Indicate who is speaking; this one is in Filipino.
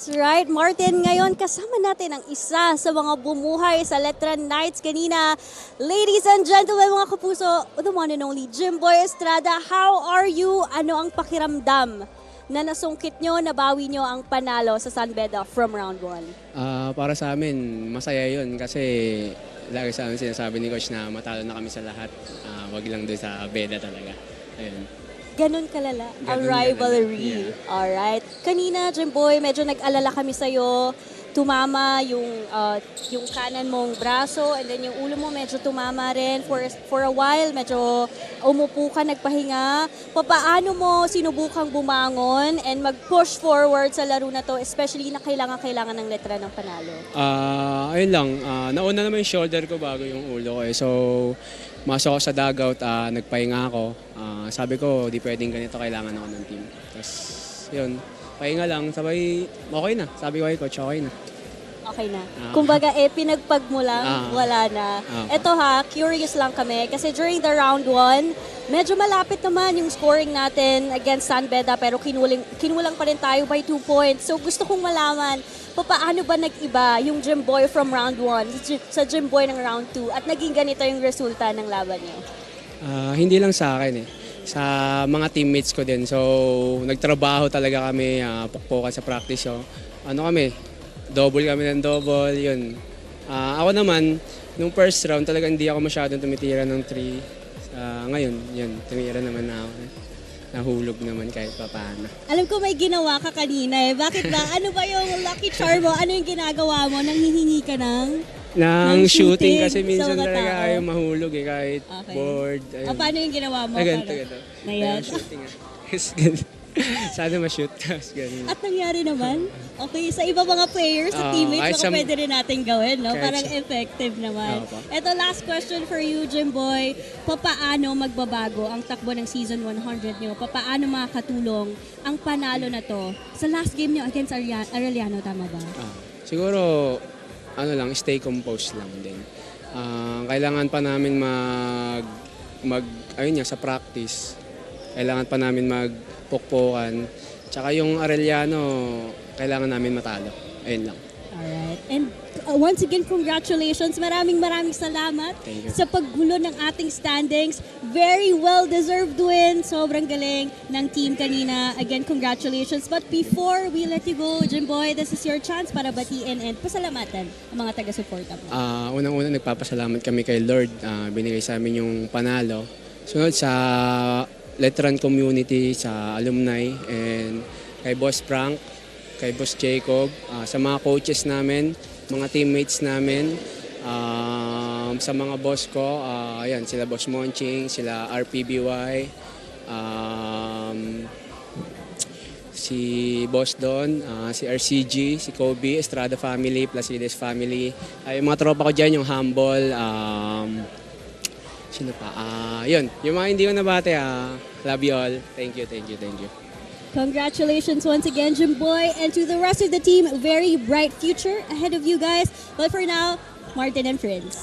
Speaker 1: That's right, Martin. Ngayon kasama natin ang isa sa mga bumuhay sa Letran Nights kanina. Ladies and gentlemen, mga kapuso, the one and only Jimboy Estrada. How are you? Ano ang pakiramdam na nasungkit nyo, nabawi nyo ang panalo sa San Beda from round 1?
Speaker 2: Para sa amin, masaya yun kasi lagi sa amin sinasabi ni Coach na matalo na kami sa lahat. Wag lang doon sa Beda talaga. Ayun.
Speaker 1: Ganun kalala ang
Speaker 2: Ganun
Speaker 1: rivalry.
Speaker 2: kalala, yeah.
Speaker 1: Alright. Kanina, Jimboy, medyo nag-alala kami sa'yo. Tumama yung kanan mong braso and then yung ulo mo medyo tumama rin. For a while, medyo umupo ka, nagpahinga. Paano mo sinubukang bumangon and mag-push forward sa laro na to, especially na kailangan ng letra ng panalo?
Speaker 2: Ayun lang, nauna naman yung shoulder ko bago yung ulo ko eh. So, masok ako sa dugout, nagpahinga ako. Sabi ko, di pwedeng ganito, kailangan ako ng team. Tapos, yun, pahinga lang, sabay, okay na. Sabi ko kay Coach, okay na.
Speaker 1: Okay na. Kumbaga, pinagpag mo lang, wala na. Eto curious lang kami. Kasi during the round 1, medyo malapit naman yung scoring natin against San Beda. Pero kinulang pa rin tayo by 2 points. So gusto kong malaman, paano ba nag-iba yung Jimboy from round 1 sa Jimboy ng round 2? At naging ganito yung resulta ng laban niyo?
Speaker 2: Hindi lang sa akin eh. Sa mga teammates ko din. So, nagtrabaho talaga kami, pukpukan sa practice. So, double kami ng double, yun. Ako naman, nung first round talaga hindi ako masyadong tumitira ng 3. Ngayon, yun, tumira naman na ako. Nahulog naman kahit papaano.
Speaker 1: Alam ko may ginawa ka kanina eh. Bakit ba? Ano ba yung lucky charm mo? Ano yung ginagawa mo? Nanghihingi ka ng
Speaker 2: Shooting kasi minsan
Speaker 1: sa mga
Speaker 2: talaga
Speaker 1: tao?
Speaker 2: ayaw mahulog eh, kahit
Speaker 1: Okay.
Speaker 2: bored. Ayun.
Speaker 1: Paano yung ginawa mo?
Speaker 2: Ganito.
Speaker 1: Ngayon?
Speaker 2: Shooting ah. Sana ma-shoot. Tapos ganun.
Speaker 1: At nangyari naman? Okay, sa iba mga players, sa teammates, baka pwede rin natin gawin, no? Parang effective naman. Ito, last question for you, Jimboy. Paano magbabago ang takbo ng season 100 nyo? Paano makakatulong ang panalo na to sa last game nyo against Arellano, tama ba?
Speaker 2: Siguro, stay composed lang din. Kailangan pa namin sa practice. Kailangan pa namin magpukpukan. Tsaka yung Arellano, kailangan namin matalo. Ayun lang.
Speaker 1: Alright. And once again, congratulations. Maraming salamat sa paggulo ng ating standings. Very well-deserved win. Sobrang galing ng team kanina. Again, congratulations. But before we let you go, Jimboy, this is your chance para batiin and pasalamatan ang mga taga-suporta mo.
Speaker 2: Unang-una, nagpapasalamat kami kay Lord. Binigay sa amin yung panalo. Sunod sa Letran community, sa alumni, and kay Boss Frank, kay Boss Jacob, sa mga coaches namin, mga teammates namin, sa mga boss ko, ayan, sila Boss Monching, sila RPBY, si Boss Don, si RCG, si Kobe, Estrada family, Placides family, yung mga tropa ko dyan, yung Humble, sino pa? Yun, yung mga hindi ko nabate, love you all. Thank you.
Speaker 1: Congratulations once again, Jimboy, and to the rest of the team, very bright future ahead of you guys. But for now, Martin and friends.